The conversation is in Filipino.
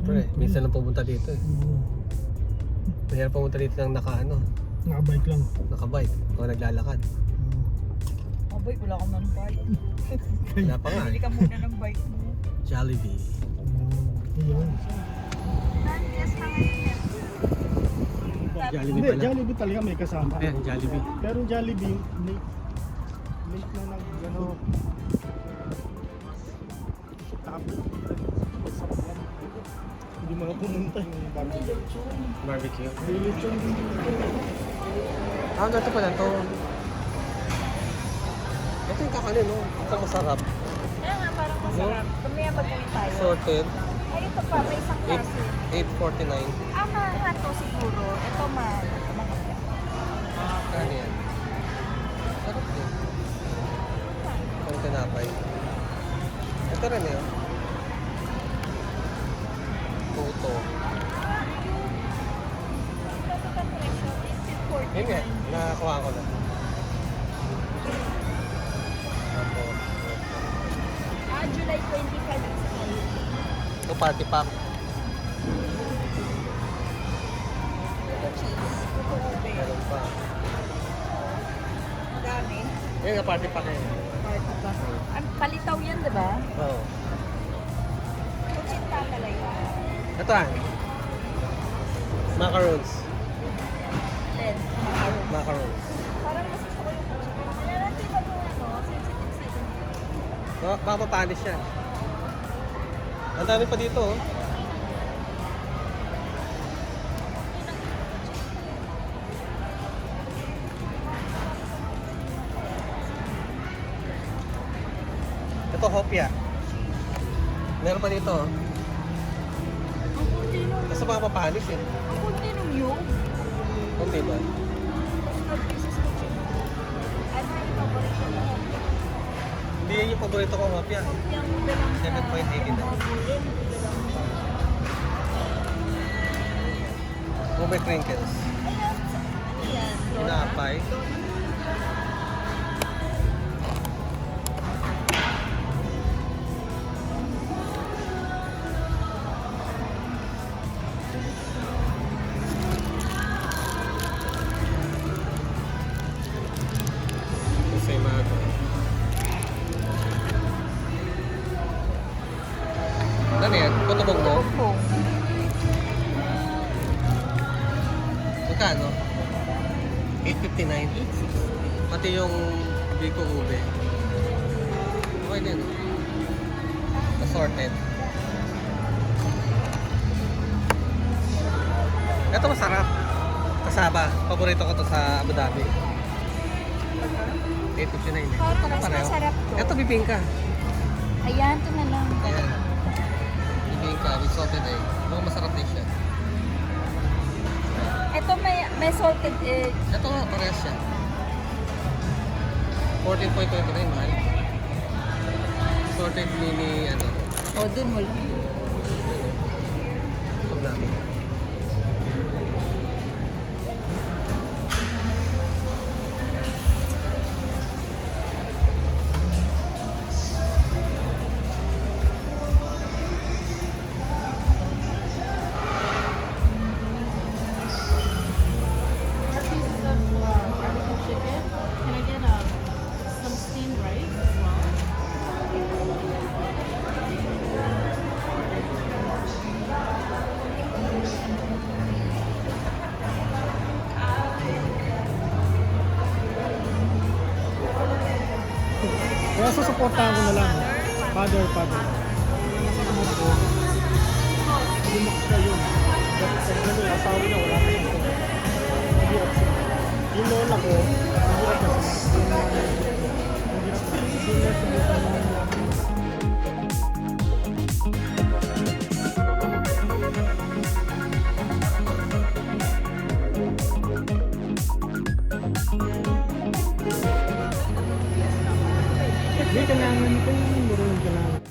Siyempre, minsan lang pumunta dito eh. Mahirap pumunta dito ng Nakabike lang. nakabike o naglalakad. Aboy, wala akong ng bike. Wala pa nga Bili eh. ka muna ng bike mo. Jollibee. Ayun. Yes na ngayon. Jollibee Hindi, pala. Jollibee talaga may kasama. Ayan, Jollibee. Pero Jollibee, late na ano. Tapos, hindi mga pumunta yung barbecue. Barbecue. Lechon din dito. Ah, ganito pala to. Ito yung kakanin, no? Ito masarap. Kaya nga, parang masarap. Tumaya pagkain tayo. Sorted. Ay, ito pa, may isang klase. 8.49. Mahal to siguro. Ito mahal. Ano yan? Sarap din. Ang tinapay. Ito rin yun. Puto. Yun nga, nakakuha ko na. Tapos, July 25 is Friday. ito party pack. Ito cheese. Ito ube. Meron pa. Dami. Yun nga, party pack yun. Party pa. Palitaw yan, di ba? Oo. Kuchinta talaga. Ito ah. Macarons. Then, macaron. Macarons. Parang mas gusto ko yung kuchinta. Kaya natin ba yung sensitive side? Baka mapanis siya. Ang dami pa dito oh. Ito hopya. Meron pa dito oh. Ang kunti nung, Kasi baka mapanis eh. ang kunti nung yung. Kunti ba? Small pieces kuchinta. Ano yung paborito mo? Hindi yan yung paborito ko hopya. Yung bilang 7.89. Ube crinkles. Ayan. Tinapay. Semado. Ano yan? Kutubog mo? Kung Magkano? 8.59. Pati yung biko ube. Okay din. Assorted. Ito masarap. Kasaba. Paborito ko to sa Abu Dhabi. 8.59. Parang mas masarap to. Ito bibingka. Ayan, ito na lang. Ayan. Bibingka with salted egg. Mukhang masarap din siya. Ito may salted egg. Ito nga, parehas siya. 14.29, mahal. Sorted mini, ano, O, dun mo lang. pag namin. Barbecue chicken. Can I get some steamed rice as well? Kaya susuportahan ko na lang. Father. Lumakas na yun. Pag ano yung asawa niya, wala na yun. Mahirap siya. Yung lola ko, mahirap na siya. Mahirap na. Yung nasubukan na Hindi, kailangan ko yung marunong kailangan.